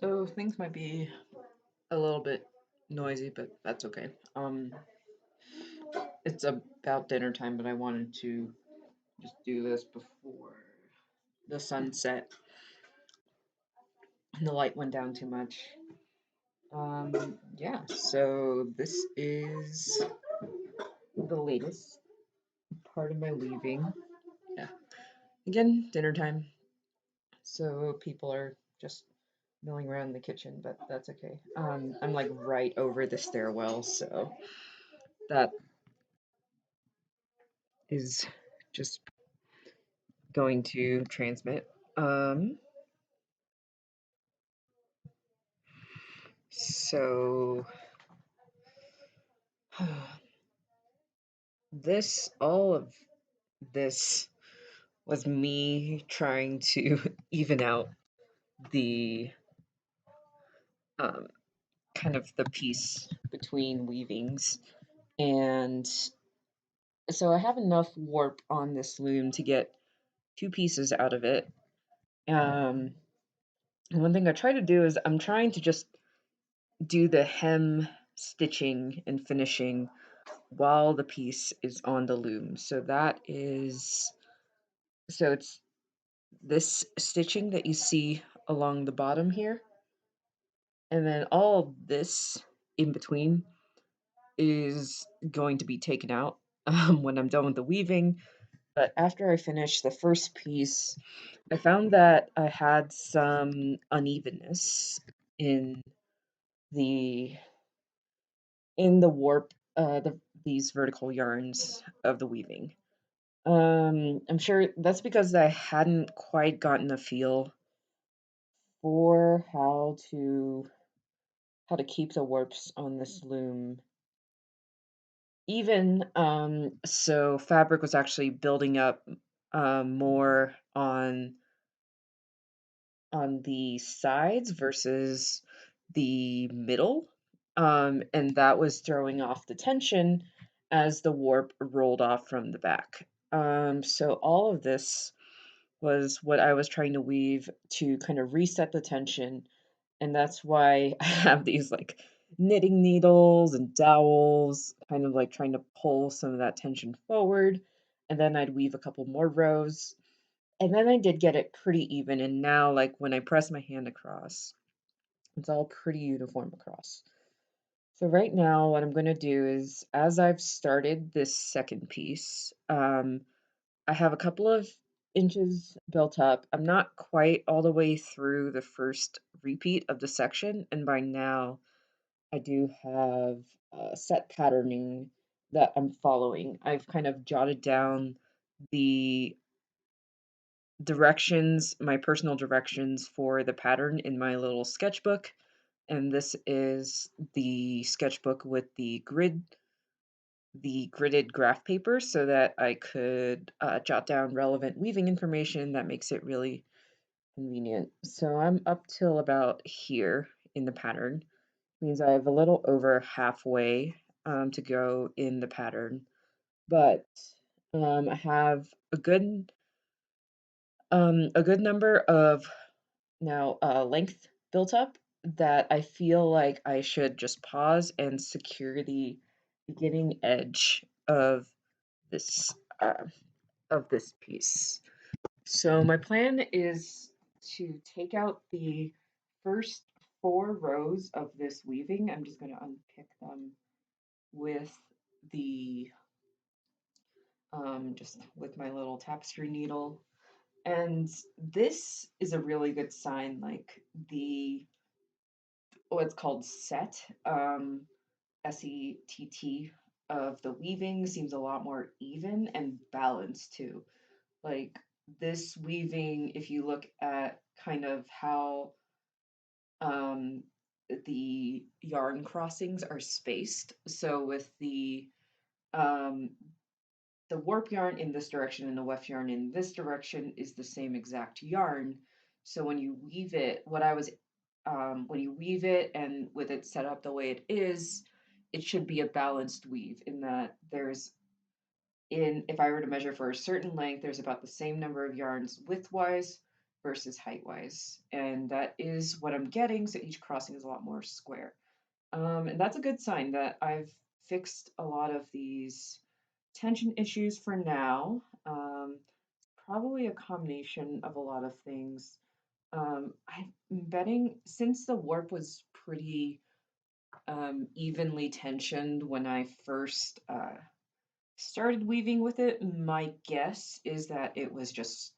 So things might be a little bit noisy, but that's okay. It's about dinner time, but I wanted to just do this before the sun set and the light went down too much. Yeah, so this is the latest part of my weaving. Yeah, again, dinner time. So people are just milling around in the kitchen, but that's okay. I'm like right over the stairwell, so that is just going to transmit. Um, so all of this was me trying to even out the um, kind of the piece between weavings. And so I have enough warp on this loom to get two pieces out of it. One thing I try to do is I'm trying to just do the hem stitching and finishing while the piece is on the loom. So it's this stitching that you see along the bottom here, and then all this in between is going to be taken out when I'm done with the weaving. But after I finish the first piece, I found that I had some unevenness in the warp, these vertical yarns of the weaving. I'm sure that's because I hadn't quite gotten a feel for how to keep the warps on this loom even. So fabric was actually building up more on the sides versus the middle. And that was throwing off the tension as the warp rolled off from the back. So all of this was what I was trying to weave to kind of reset the tension. And that's why I have these like knitting needles and dowels, kind of like trying to pull some of that tension forward. And then I'd weave a couple more rows. And then I did get it pretty even. And now, like when I press my hand across, it's all pretty uniform across. So right now, what I'm going to do is, as I've started this second piece, I have a couple of inches built up. I'm not quite all the way through the first repeat of the section, and by now I do have set patterning that I'm following. I've kind of jotted down the directions, my personal directions for the pattern in my little sketchbook. And this is the sketchbook with the gridded graph paper so that I could jot down relevant weaving information that makes it really convenient. So I'm up till about here in the pattern. Means I have a little over halfway to go in the pattern, but I have a good number of now length built up that I feel like I should just pause and secure the beginning edge this uh, of this piece. So my plan is to take out the first four rows of this weaving. I'm just going to unpick them with the just with my little tapestry needle. And this is a really good sign, like the what's called set, SETT, of the weaving seems a lot more even and balanced too. Like this weaving, if you look at kind of how um, the yarn crossings are spaced, so with um, the warp yarn in this direction and the weft yarn in this direction is the same exact yarn. So when you weave it, when you weave it and with it set up the way it is, it should be a balanced weave in that if I were to measure for a certain length, there's about the same number of yarns widthwise versus height wise. And that is what I'm getting. So each crossing is a lot more square. And that's a good sign that I've fixed a lot of these tension issues for now. Probably a combination of a lot of things. I'm betting since the warp was pretty evenly tensioned when I first started weaving with it, my guess is that it was just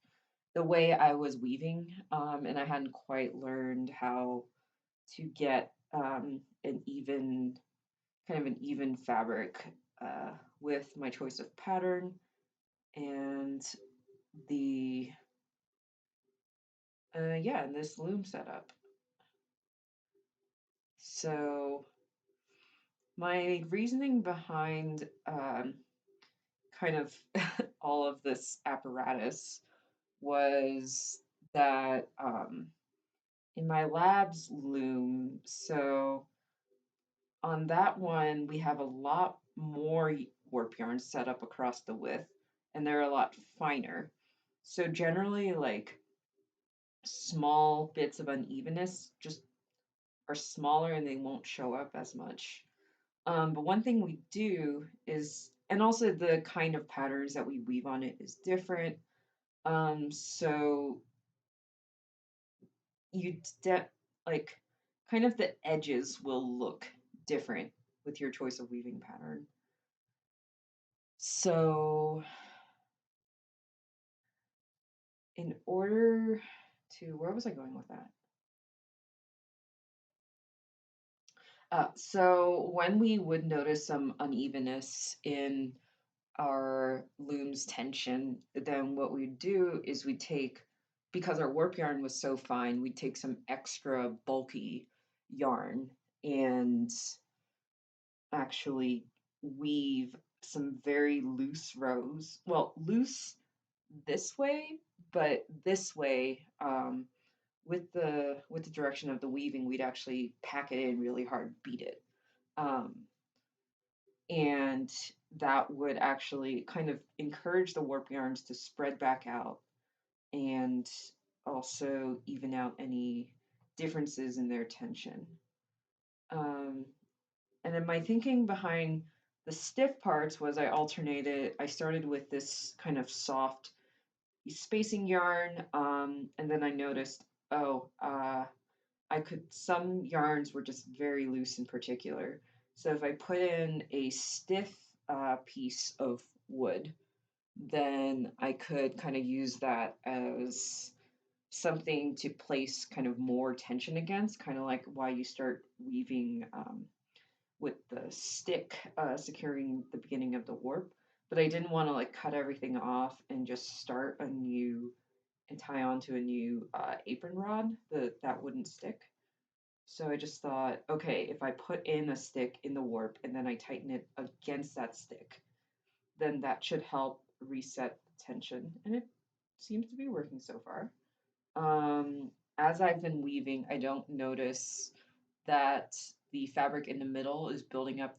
the way I was weaving, and I hadn't quite learned how to get an even kind of an even fabric with my choice of pattern and the yeah, and this loom setup. So my reasoning behind kind of all of this apparatus was that in my lab's loom, so on that one, we have a lot more warp yarns set up across the width, and they're a lot finer. So generally, like small bits of unevenness just are smaller and they won't show up as much. But one thing we do is, and also the kind of patterns that we weave on it is different. So you like kind of the edges will look different with your choice of weaving pattern. So in order to, where was I going with that? So when we would notice some unevenness in our loom's tension, then what we'd do is we'd take, because our warp yarn was so fine, we'd take some extra bulky yarn and actually weave some very loose rows. Well, loose this way, but this way, with the direction of the weaving, we'd actually pack it in really hard, beat it. Um, and that would actually kind of encourage the warp yarns to spread back out and also even out any differences in their tension. Um, and then my thinking behind the stiff parts was I started with this kind of soft spacing yarn, and then I noticed, oh, some yarns were just very loose in particular. So if I put in a stiff piece of wood, then I could kind of use that as something to place kind of more tension against, kind of like why you start weaving with the stick securing the beginning of the warp. But I didn't want to like cut everything off and just start a new and tie onto a new apron rod that wouldn't stick. So I just thought, okay, if I put in a stick in the warp and then I tighten it against that stick, then that should help reset the tension. And it seems to be working so far. As I've been weaving, I don't notice that the fabric in the middle is building up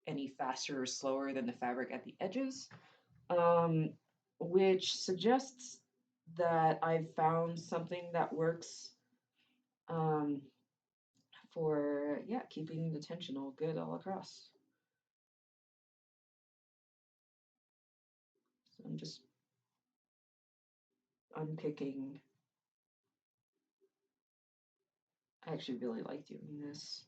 any faster or slower than the fabric at the edges, um, which suggests that I've found something that works um, for, yeah, keeping the tension all good all across. So I'm just unpicking. I actually really like doing this.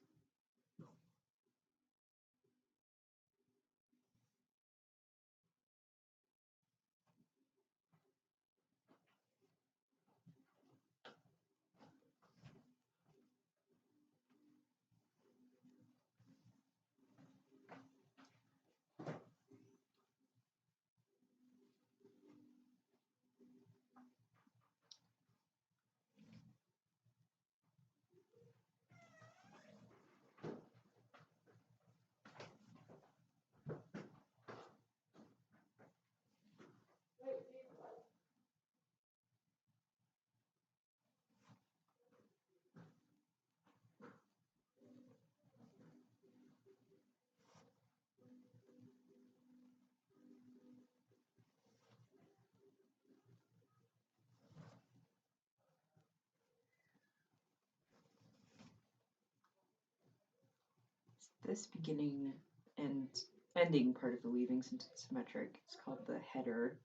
this beginning and ending part of the weaving, since it's symmetric, it's called the header.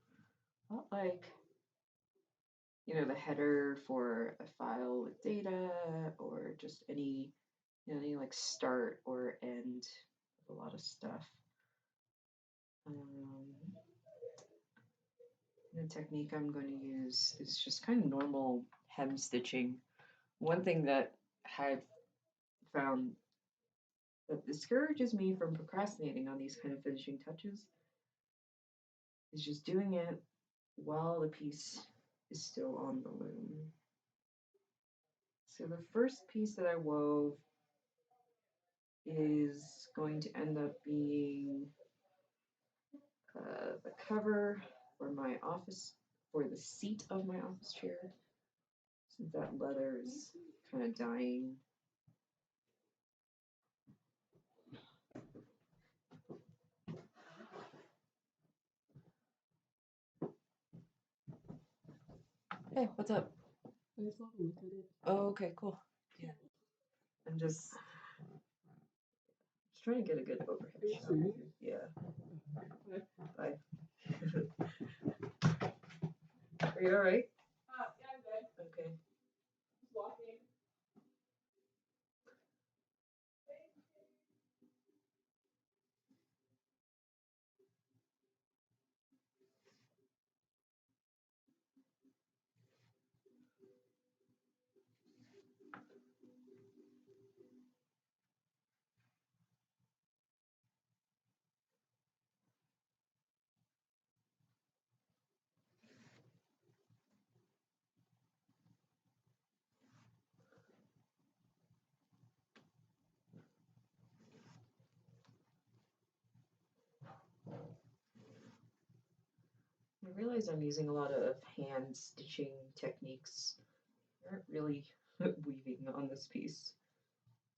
Not like, the header for a file with data or just any, any like start or end of a lot of stuff. The technique I'm going to use is just kind of normal hem stitching. One thing that I've found that discourages me from procrastinating on these kind of finishing touches is just doing it while the piece is still on the loom. So the first piece that I wove is going to end up being the cover for my office, for the seat of my office chair, since that leather is kind of dying. Hey, what's up? I just want to look at it. Oh, okay, cool. Yeah. I'm just trying to get a good overhead Are you shot. serious? Yeah. Bye. Bye. Are you all right? Yeah, I'm good. Okay. Just walking. I realize I'm using a lot of hand stitching techniques. I aren't really weaving on this piece,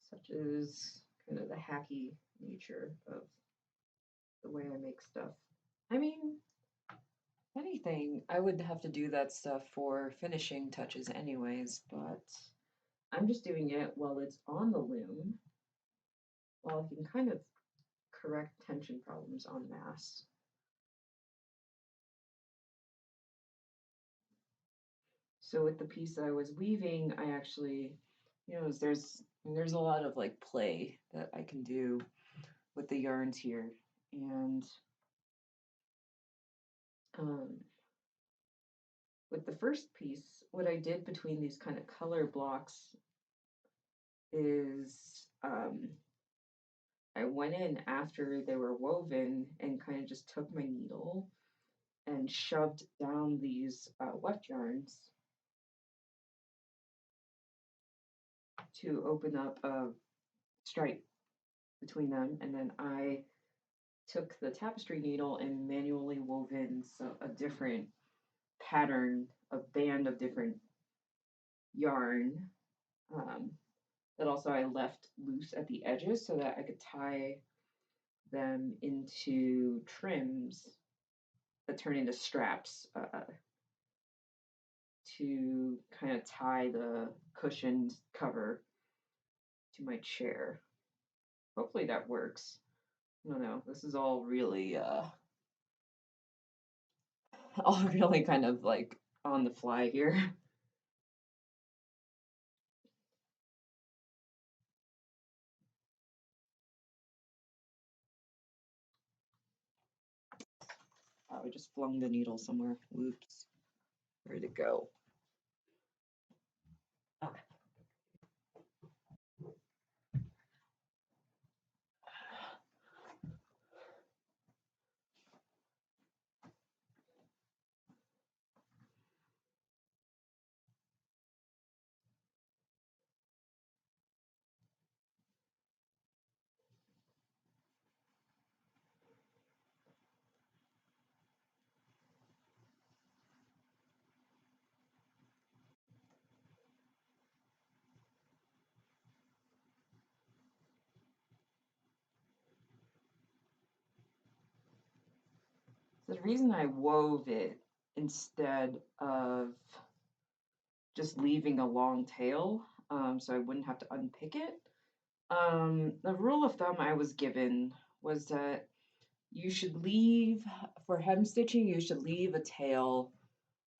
such as kind of the hacky nature of the way I make stuff. I mean, anything, I would have to do that stuff for finishing touches anyways, but I'm just doing it while it's on the loom, while I can kind of correct tension problems en masse. So with the piece that I was weaving, I actually, there's a lot of like play that I can do with the yarns here. And with the first piece, what I did between these kind of color blocks is I went in after they were woven and kind of just took my needle and shoved down these weft yarns to open up a stripe between them. And then I took the tapestry needle and manually wove in a different pattern, a band of different yarn that also I left loose at the edges so that I could tie them into trims that turn into straps to kind of tie the cushioned cover to my chair. Hopefully that works. I don't know. This is all really all really kind of like on the fly here. I just flung the needle somewhere. Whoops. Where'd it go? Ah. So the reason I wove it instead of just leaving a long tail, so I wouldn't have to unpick it, The rule of thumb I was given was that you should leave, for hem stitching, you should leave a tail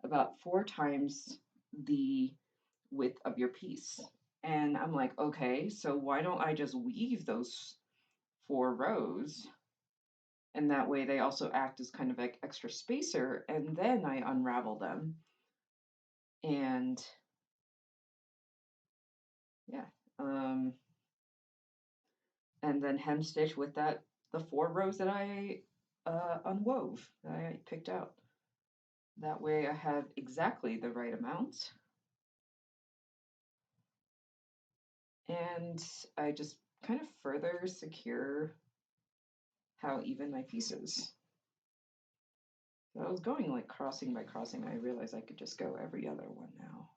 about 4 times the width of your piece. And I'm like, okay, so why don't I just weave those 4 rows? And that way they also act as kind of like extra spacer. And then I unravel them. And yeah, and then hem stitch with the 4 rows that I unwove, that I picked out. That way I have exactly the right amount. And I just kind of further secure how even my piece is. So I was going like crossing by crossing. I realized I could just go every other one now.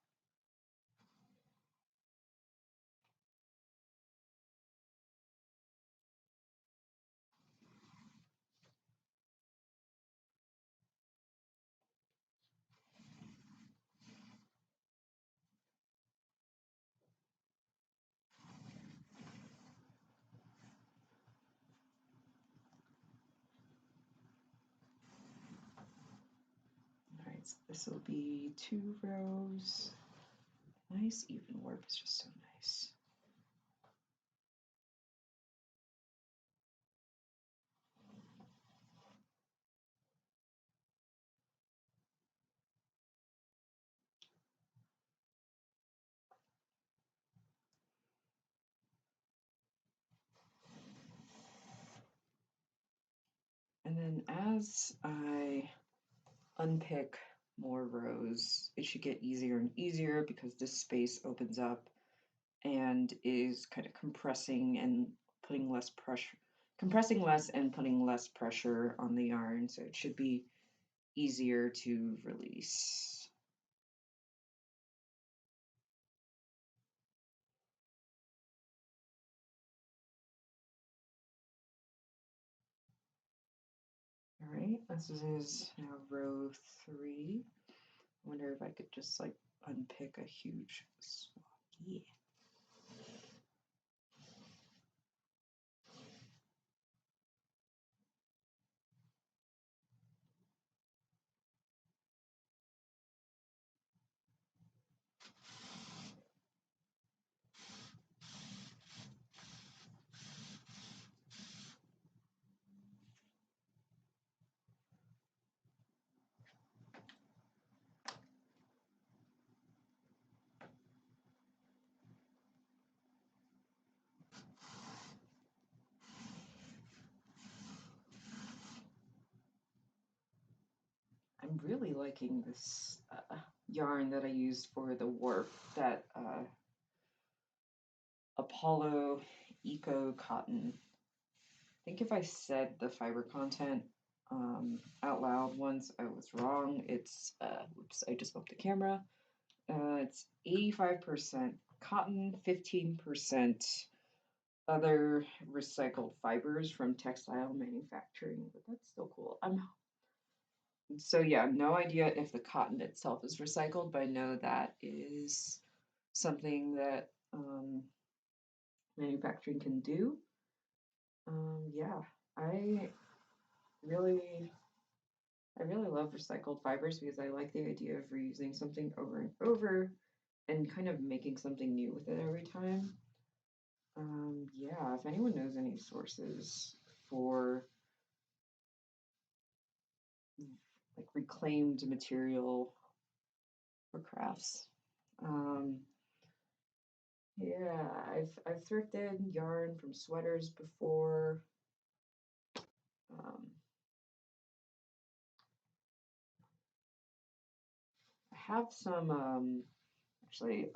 All right, so this will be 2 rows. Nice even warp is just so nice. And then as I unpick more rows, it should get easier and easier because this space opens up and is kind of compressing and putting less pressure, compressing less and putting less pressure on the yarn. So it should be easier to release. All right, this is now row 3. I wonder if I could just like unpick a huge swath. Yeah. I'm really liking this yarn that I used for the warp, that Apollo Eco Cotton. I think if I said the fiber content out loud once, I was wrong. It's, whoops, I just bumped the camera. It's 85% cotton, 15% other recycled fibers from textile manufacturing, but that's still cool. So yeah, no idea if the cotton itself is recycled, but I know that is something that manufacturing can do. Yeah, I really, I really love recycled fibers because I like the idea of reusing something over and over and kind of making something new with it every time. Yeah, if anyone knows any sources for like reclaimed material for crafts. Um, yeah, I've thrifted yarn from sweaters before. Um, I have some actually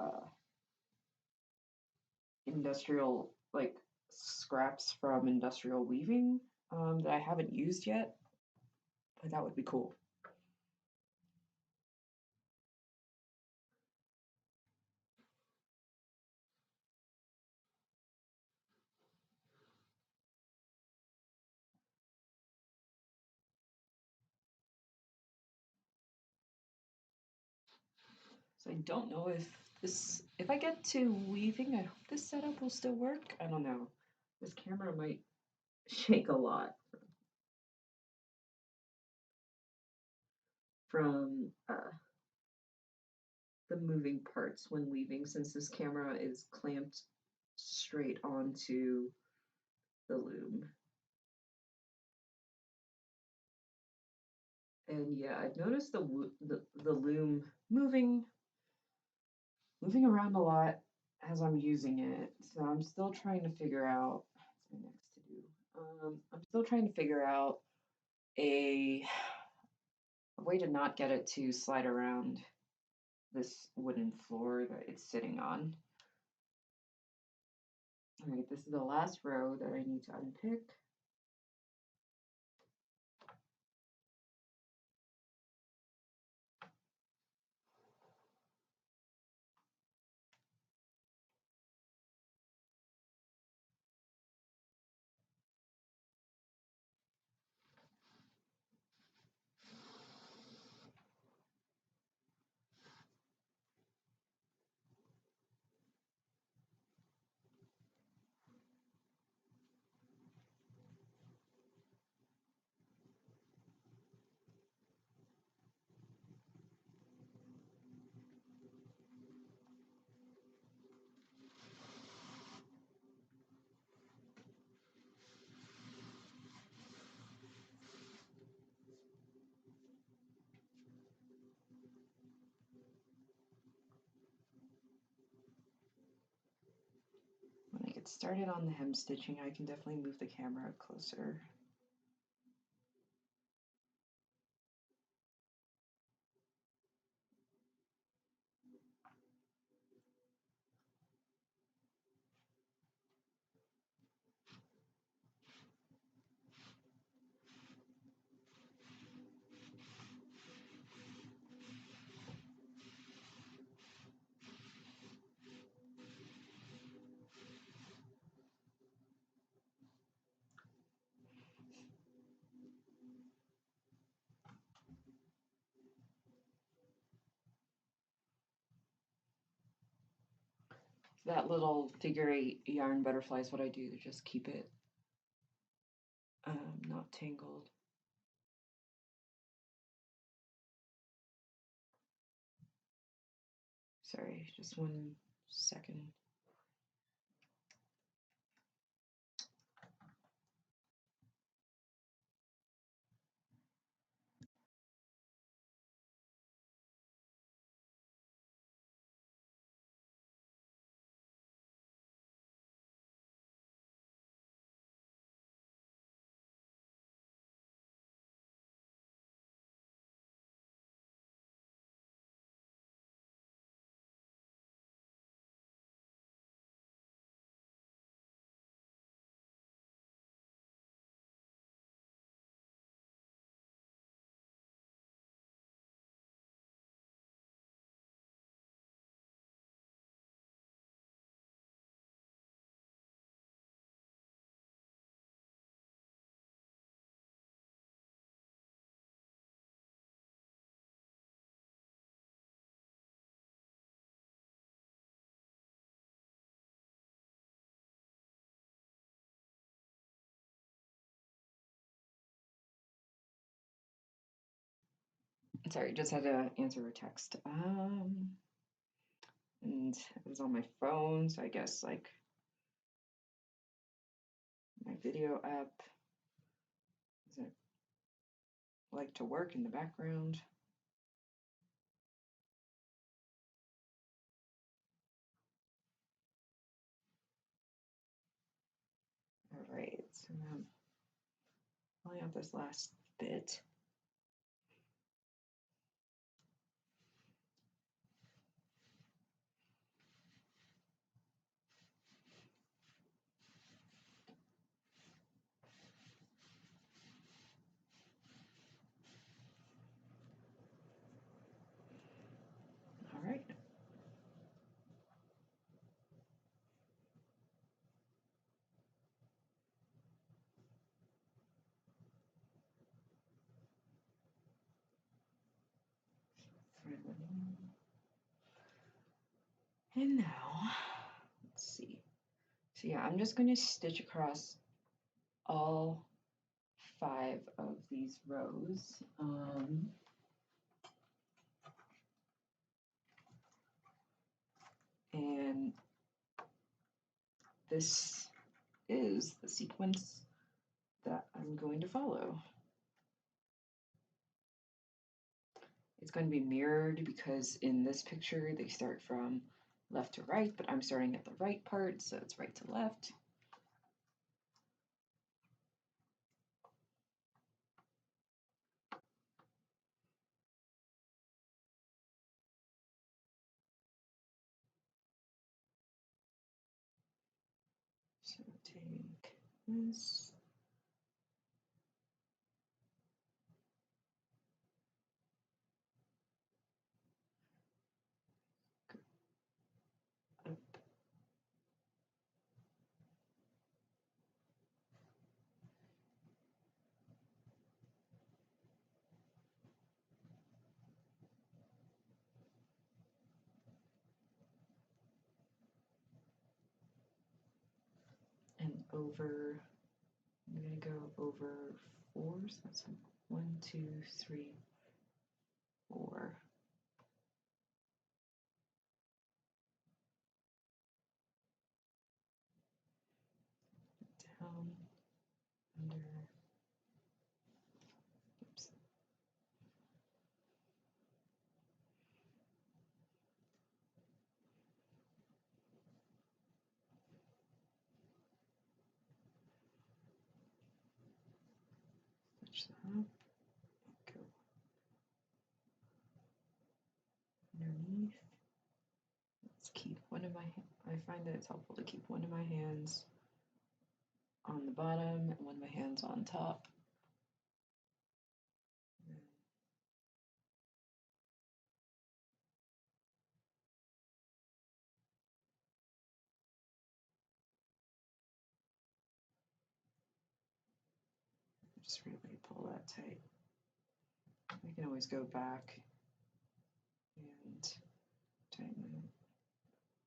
industrial like scraps from industrial weaving that I haven't used yet, but that would be cool. So I don't know if This, if I get to weaving, I hope this setup will still work. I don't know. This camera might shake a lot from the moving parts when weaving, since this camera is clamped straight onto the loom. And yeah, I've noticed the loom moving around a lot as I'm using it. So I'm still trying to figure out what's my next to do. I'm still trying to figure out a, a way to not get it to slide around this wooden floor that it's sitting on. All right, this is the last row that I need to unpick. When I get started on the hem stitching, I can definitely move the camera closer. That little figure-8 yarn butterfly is what I do to just keep it not tangled. Sorry, just 1 second. Sorry, just had to answer a text. And it was on my phone, so I guess like my video app doesn't like to work in the background. All right, so now I'm pulling out this last bit. All right. And now, let's see. So yeah, I'm just going to stitch across all 5 of these rows. And this is the sequence that I'm going to follow. It's going to be mirrored because in this picture they start from left to right, but I'm starting at the right part, so it's right to left. So take this. Up. And over, I'm going to go over 4, so that's 1, 2, 3, 4. Down, under, oops. Touch that up, go underneath. Let's keep one of my, I find that it's helpful to keep one of my hands on the bottom and one of my hands on top. Just really pull that tight. I can always go back and tighten it.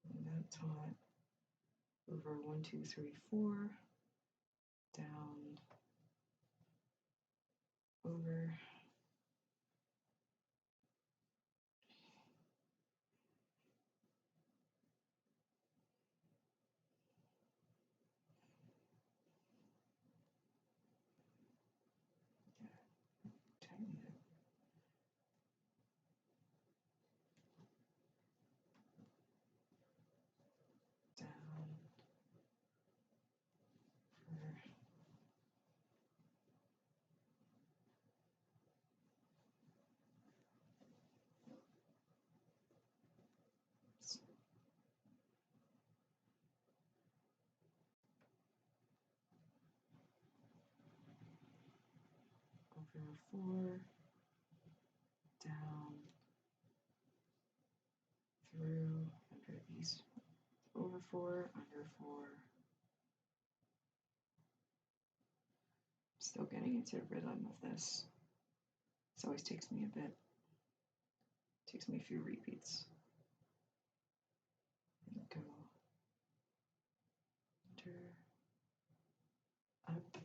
And that taut over 1, 2, 3, 4, down, over. Tighten it. Down, over. Over 4, down, through, under these, over 4, under 4. Still getting into the rhythm of this. This always takes me a bit. Takes me a few repeats. And go under, up,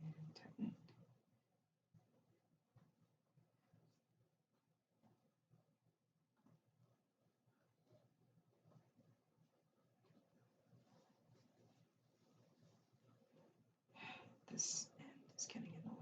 and tighten. This end is getting in the way.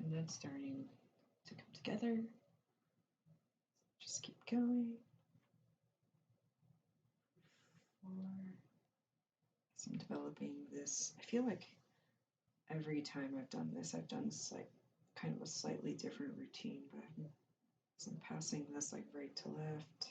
And that's starting to come together. Just keep going. 4. As I'm developing this, I feel like every time I've done this, I've done like kind of a slightly different routine, but as I'm passing this like right to left.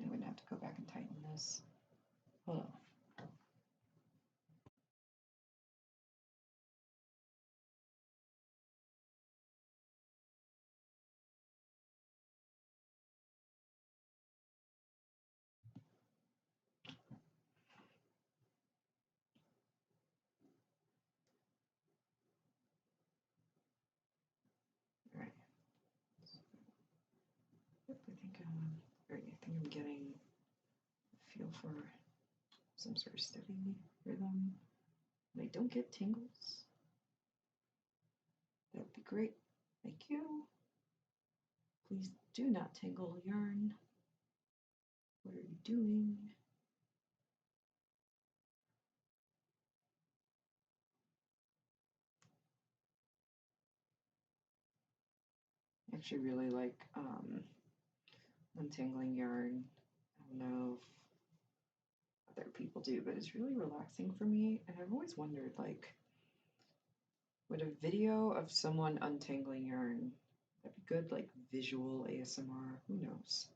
I'm gonna have to go back and tighten this. Hold on. All right. Yep, I think I'm getting a feel for some sort of steady rhythm. And I don't get tingles. That would be great. Thank you. Please do not tingle yarn. What are you doing? I actually really like untangling yarn. I don't know if other people do, but it's really relaxing for me. And I've always wondered, like, would a video of someone untangling yarn, that'd be good, like visual ASMR? Who knows?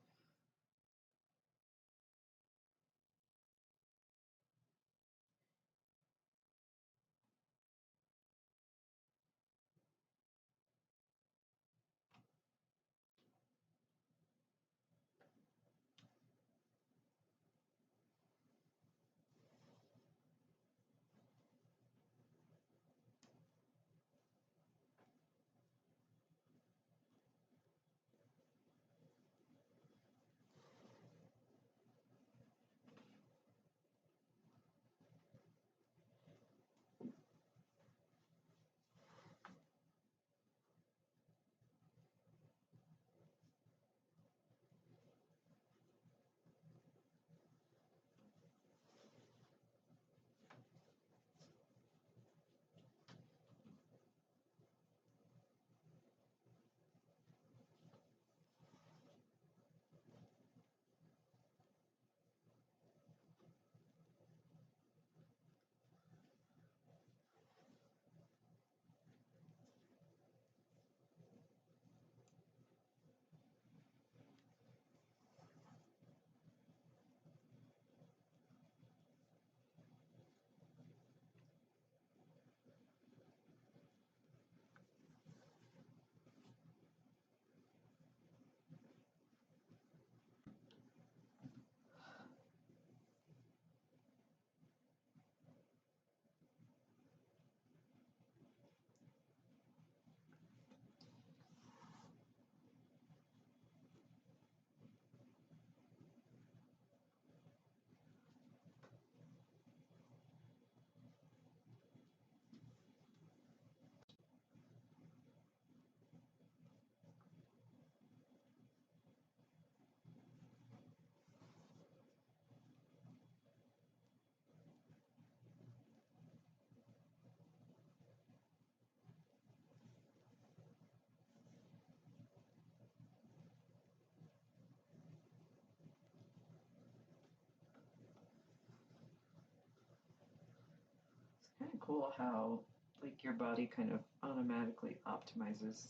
It's kind of cool how like your body kind of automatically optimizes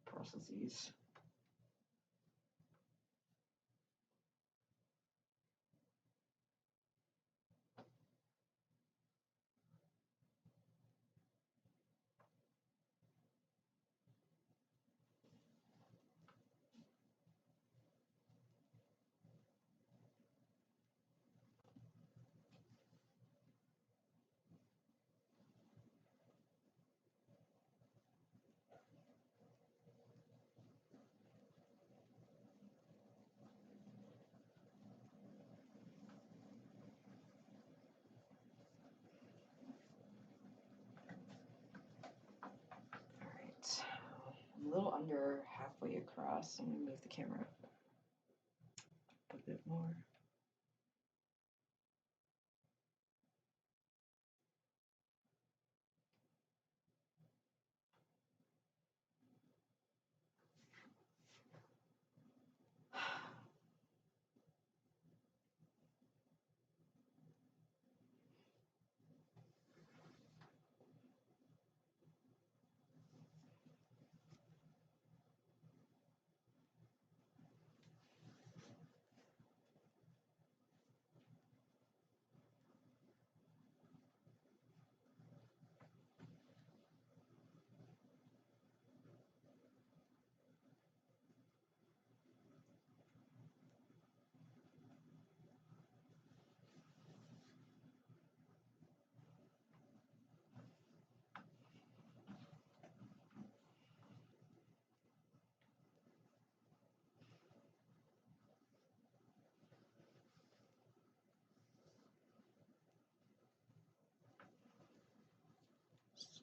processes. little under halfway across. I'm gonna move the camera up a bit more.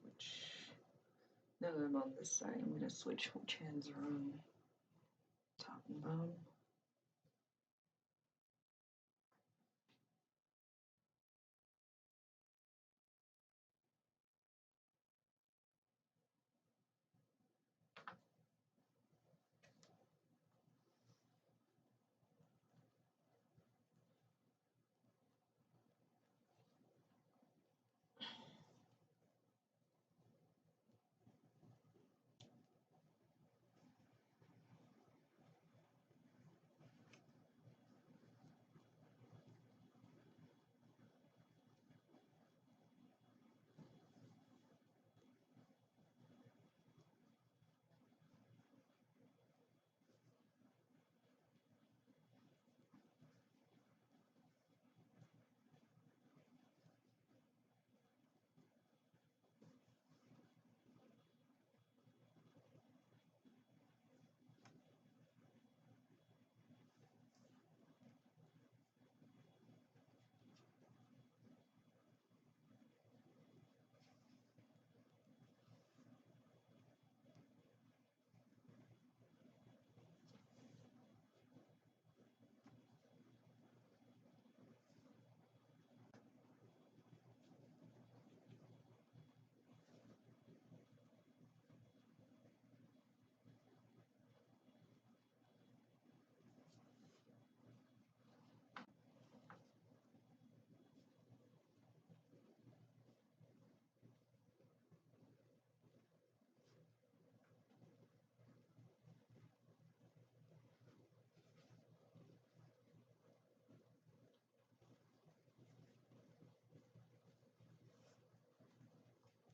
Switch. Now that I'm on this side, I'm gonna switch which hands are on top and bottom.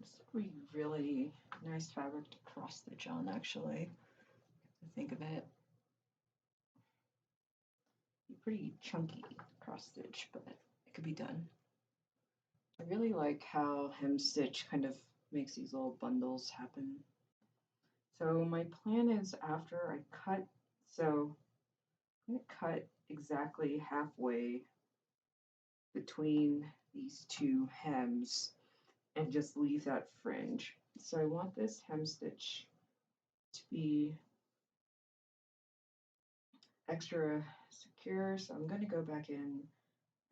This would be really nice fabric to cross stitch on, actually. To think of it, be pretty chunky cross stitch, but it could be done. I really like how hem stitch kind of makes these little bundles happen. So my plan is after I cut, so I'm going to cut exactly halfway between these two hems and just leave that fringe. So I want this hem stitch to be extra secure. So I'm going to go back in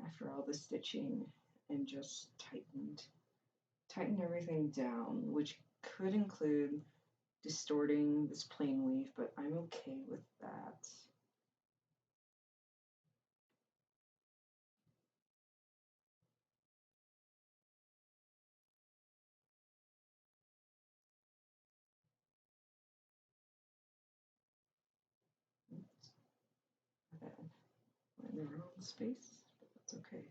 after all the stitching and just tighten everything down, which could include distorting this plain weave, but I'm okay with that. We're in the wrong space, but that's okay.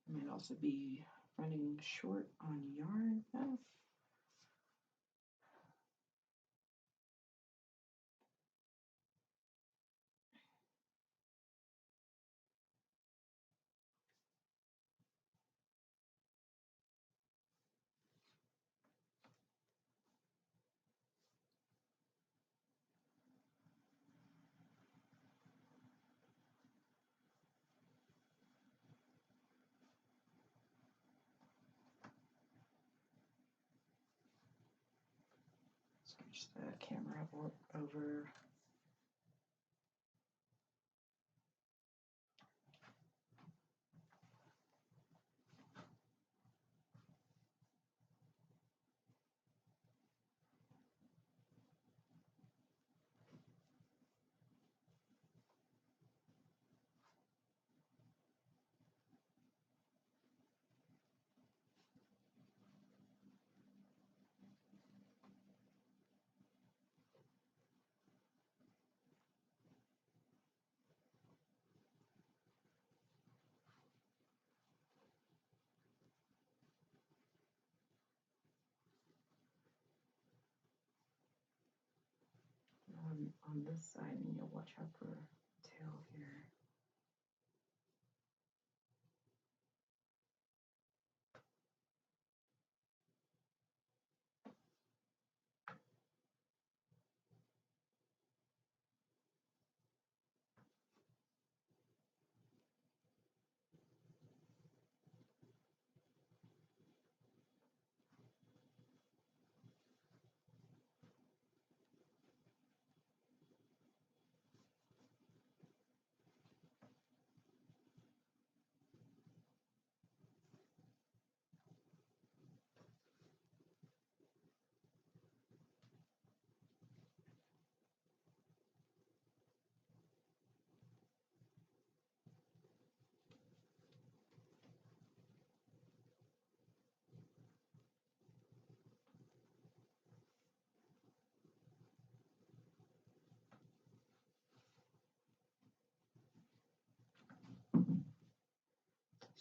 I might also be running short on yarn now. switch the camera over. On this side, and you'll watch out for tail here.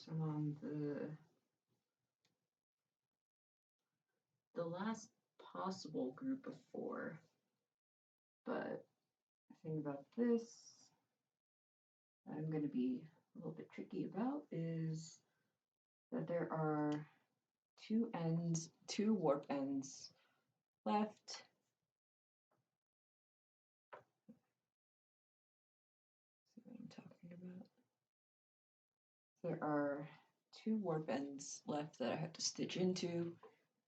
So on the last possible group of 4, but the thing about this that I'm going to be a little bit tricky about is that there are 2 warp ends left. See what I'm talking about? There are 2 warp ends left that I have to stitch into,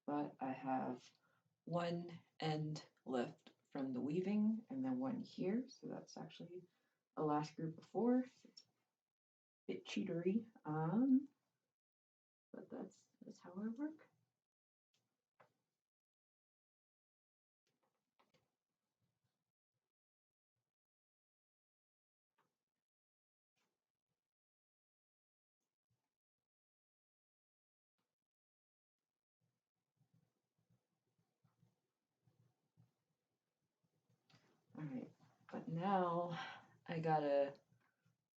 but I have 1 end left from the weaving and then 1 here, so that's actually a last group of 4. It's a bit cheatery, but that's how I work. All right, but now I gotta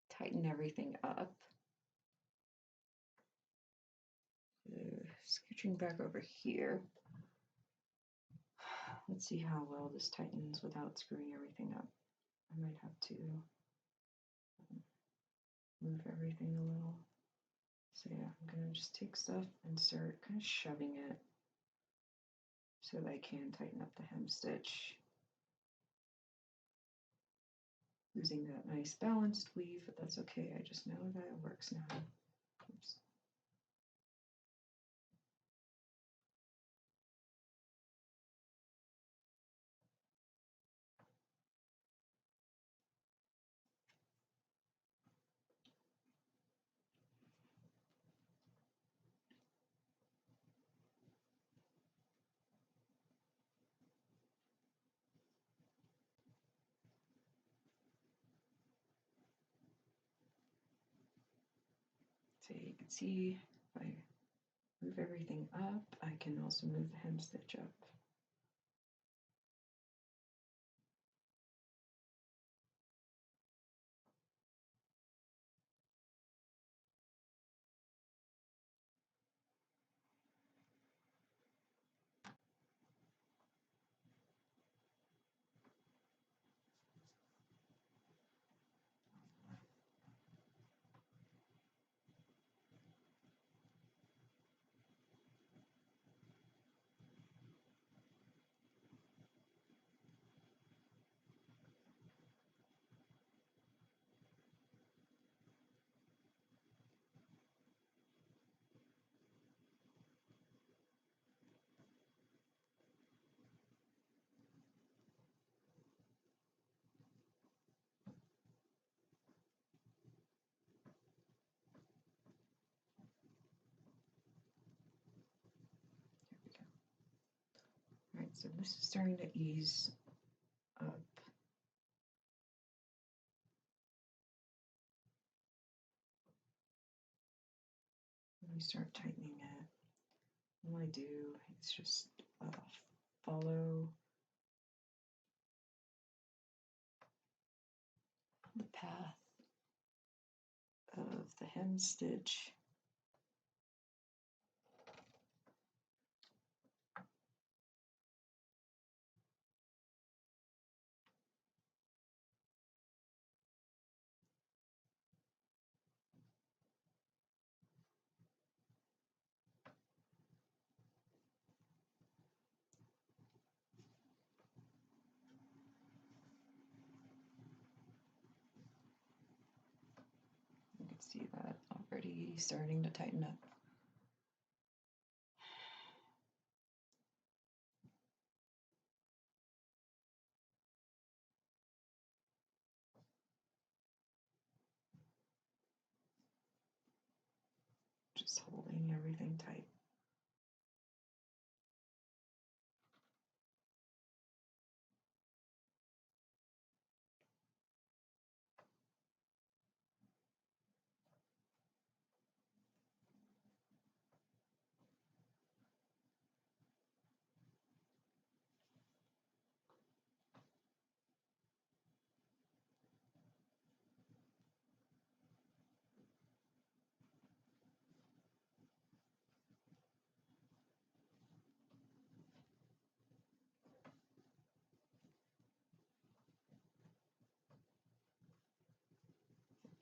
tighten everything up. Scooching back over here. Let's see how well this tightens without screwing everything up. I might have to move everything a little. So yeah, I'm gonna just take stuff and start kind of shoving it so that I can tighten up the hem stitch. Using that nice balanced weave, but that's okay. I just know that it works now. Oops. So you can see if I move everything up, I can also move the hem stitch up. So this is starting to ease up. Let me start tightening it. All I do is just follow the path of the hem stitch. You can see that already starting to tighten up. Just holding everything tight.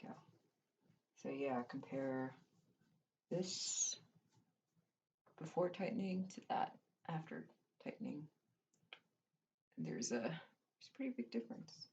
Go. So yeah, compare this before tightening to that after tightening. There's a pretty big difference.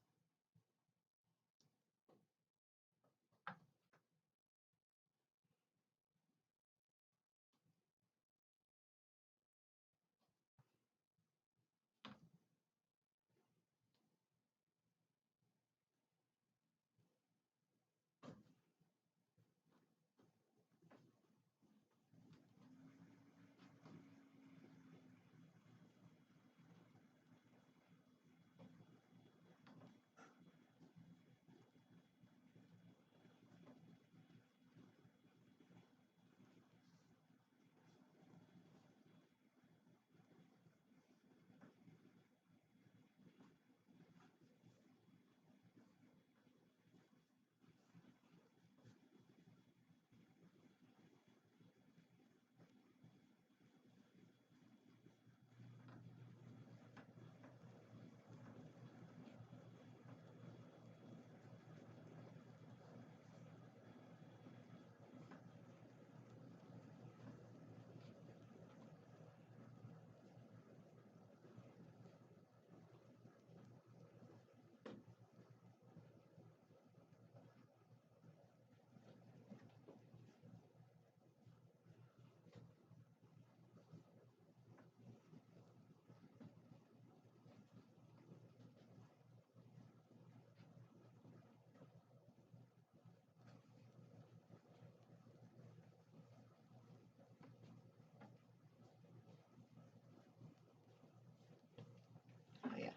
Oh yeah.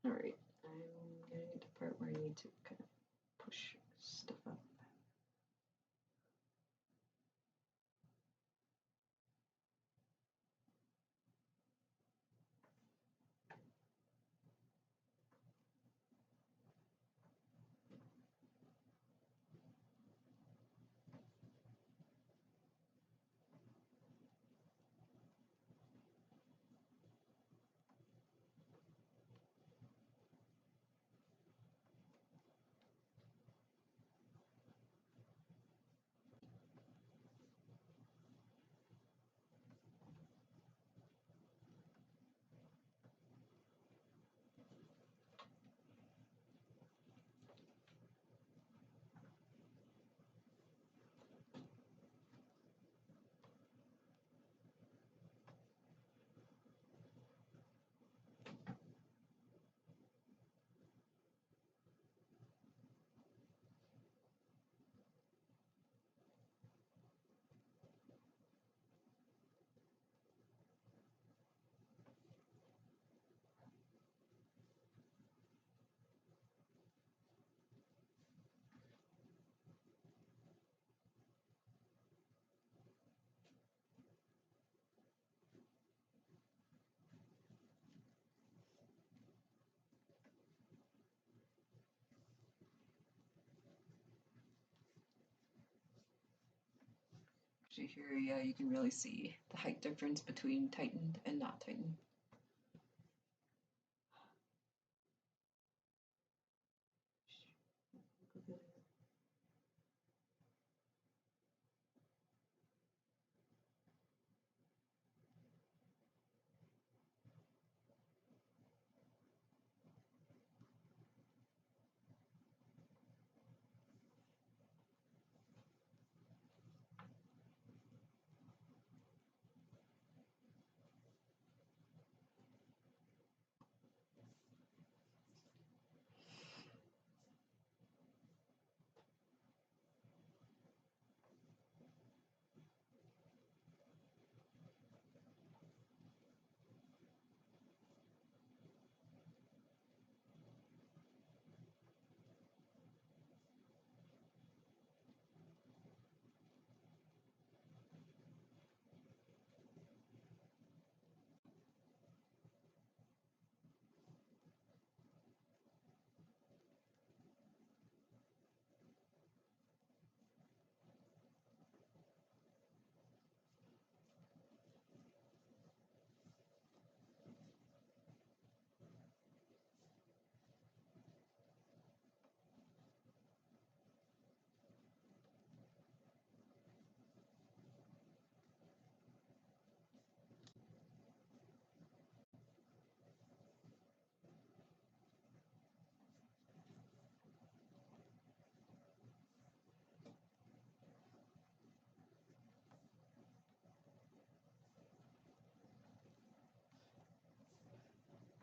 All right, I'm getting to the part where I need to kind of push stuff up. Actually here, yeah, you can really see the height difference between tightened and not tightened.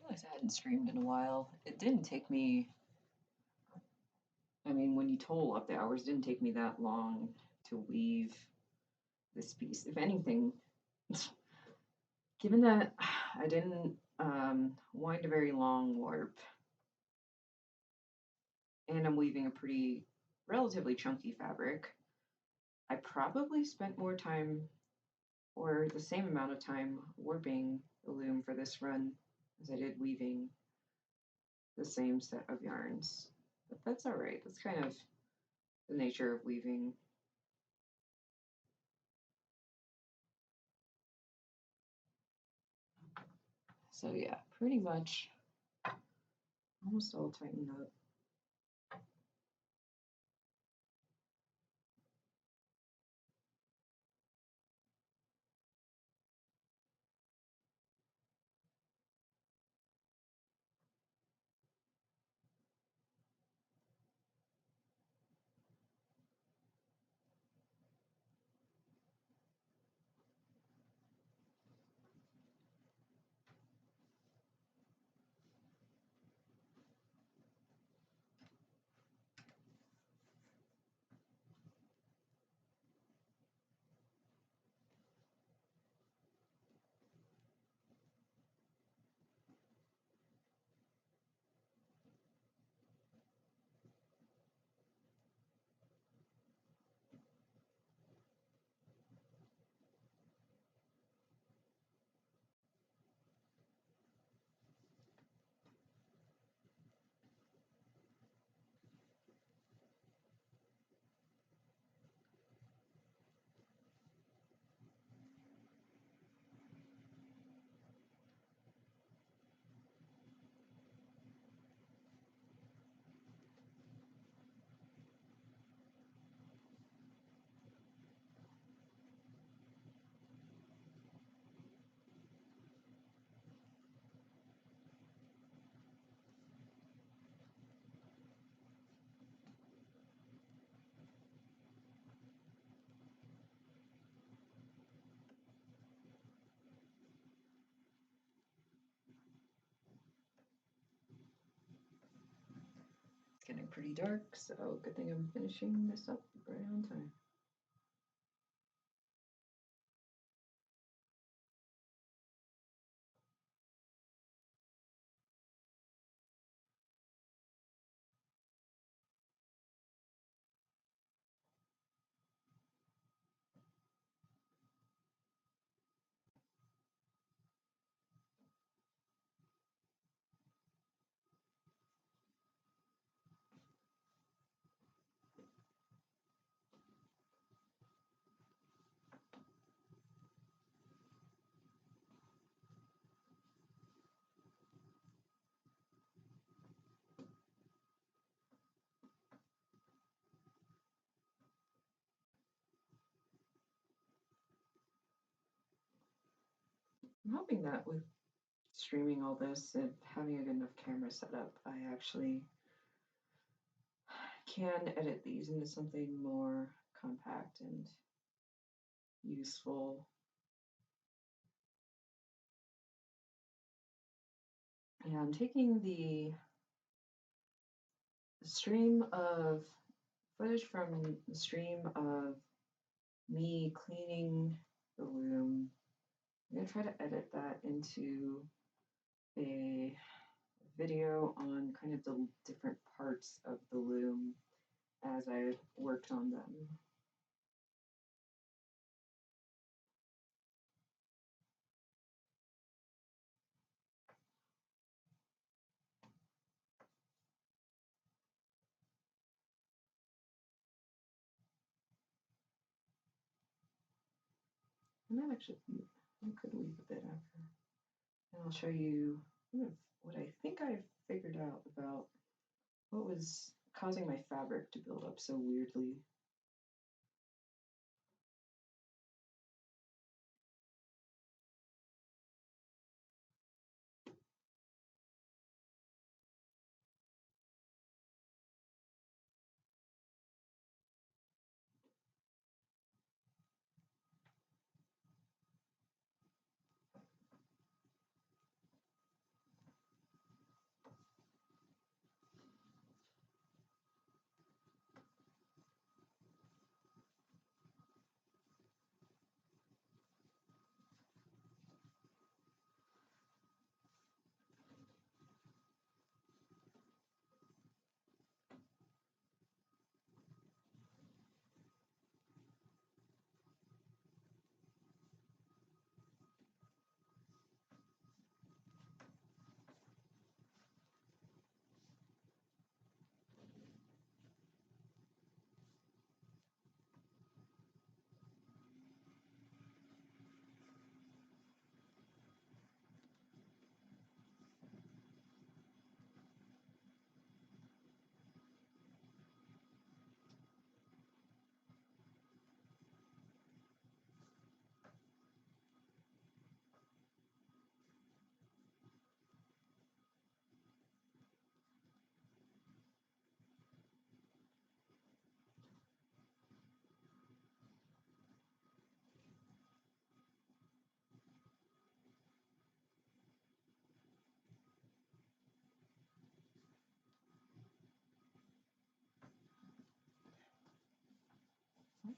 I realized I hadn't streamed in a while. It didn't take me, I mean, when you total up the hours, it didn't take me that long to weave this piece. If anything, given that I didn't wind a very long warp and I'm weaving a pretty relatively chunky fabric, I probably spent more time or the same amount of time warping the loom for this run as I did weaving the same set of yarns. But that's all right. That's kind of the nature of weaving. So yeah, pretty much almost all tightened up. It's getting pretty dark, so good thing I'm finishing this up right on time. I'm hoping that with streaming all this and having a good enough camera set up, I actually can edit these into something more compact and useful. And I'm taking the stream of footage from the stream of me cleaning the loom. I'm gonna try to edit that into a video on kind of the different parts of the loom as I worked on them. I might actually, I could leave a bit after. And I'll show you what I think I figured out about what was causing my fabric to build up so weirdly.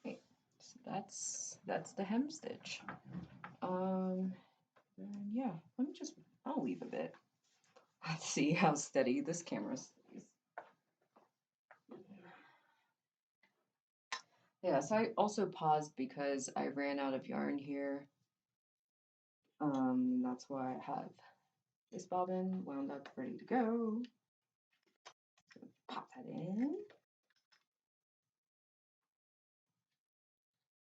Okay, so that's the hem stitch. Um, yeah, let me just, I'll leave a bit. Let's see how steady this camera stays. Yeah, so I also paused because I ran out of yarn here. That's why I have this bobbin wound up, ready to go. So pop that in.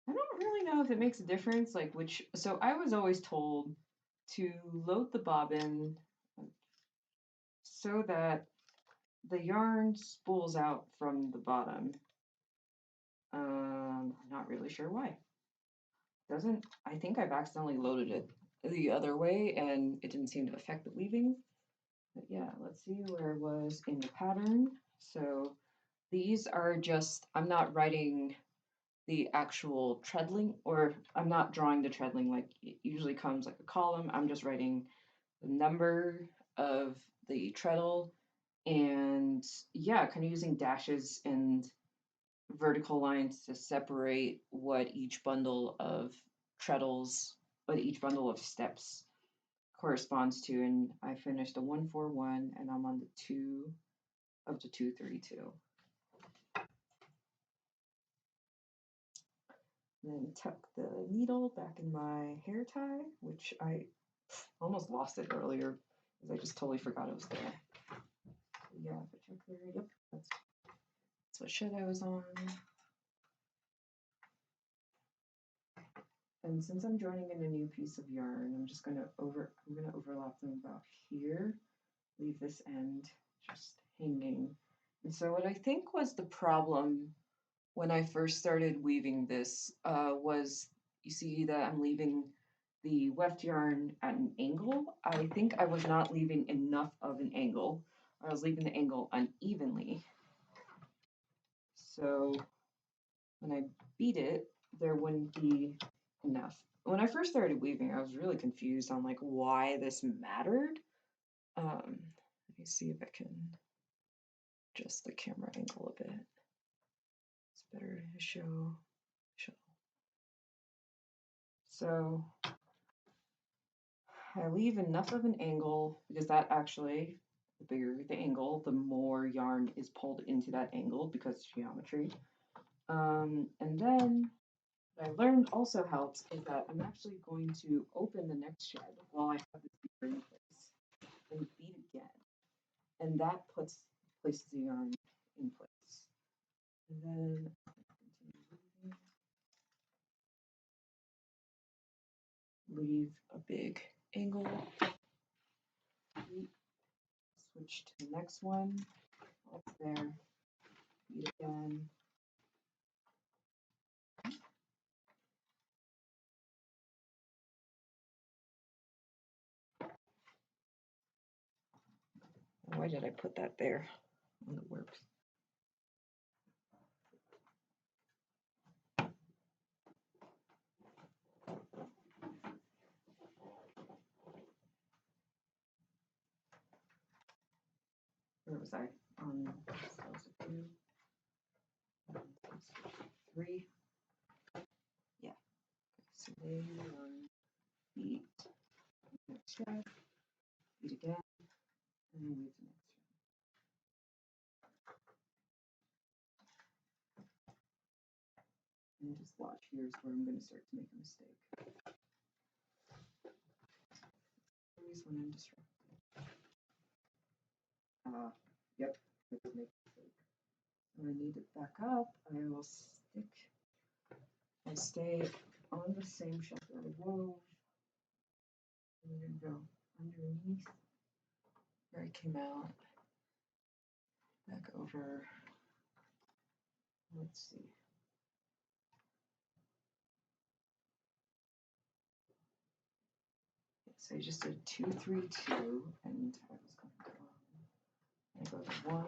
I don't really know if it makes a difference, like which, so I was always told to load the bobbin so that the yarn spools out from the bottom. I'm not really sure why. Doesn't, I think I've accidentally loaded it the other way and it didn't seem to affect the weaving. But yeah, let's see where it was in the pattern. So these are just, I'm not writing the actual treadling, or I'm not drawing the treadling like it usually comes like a column. I'm just writing the number of the treadle and yeah, kind of using dashes and vertical lines to separate what each bundle of treadles, what each bundle of steps corresponds to. And I finished a 141 and I'm on the 2 of the 232. Then tuck the needle back in my hair tie, which I almost lost it earlier because I just totally forgot it was there. Yeah, but check there. Yep, that's what shed I was on. And since I'm joining in a new piece of yarn, I'm just gonna overlap them about here. Leave this end just hanging. And so what I think was the problem when I first started weaving this was, you see that I'm leaving the weft yarn at an angle. I think I was not leaving enough of an angle. I was leaving the angle unevenly. So when I beat it, there wouldn't be enough. When I first started weaving, I was really confused on like why this mattered. Let me see if I can adjust the camera angle a bit. It's better to show. So I leave enough of an angle because that actually, the bigger the angle, the more yarn is pulled into that angle because geometry. And then what I learned also helps is that I'm actually going to open the next shed while I have this beater in place and beat again. And that places the yarn in place. And then leave a big angle. Switch to the next one. Up there. Beat again. Why did I put that there on the works? Where was I? Two, 3. Yeah. So they beat next shed, beat again, and then weave the next shed. And just watch, here's where I'm going to start to make a mistake. Always when I'm disrupted. Yep, I make a mistake. When I need to back up, I will stay on the same shelf that I wove. I'm going to go underneath where I came out, back over, let's see. So I just did 2, 3, 2, and I was going to go. I go to 1,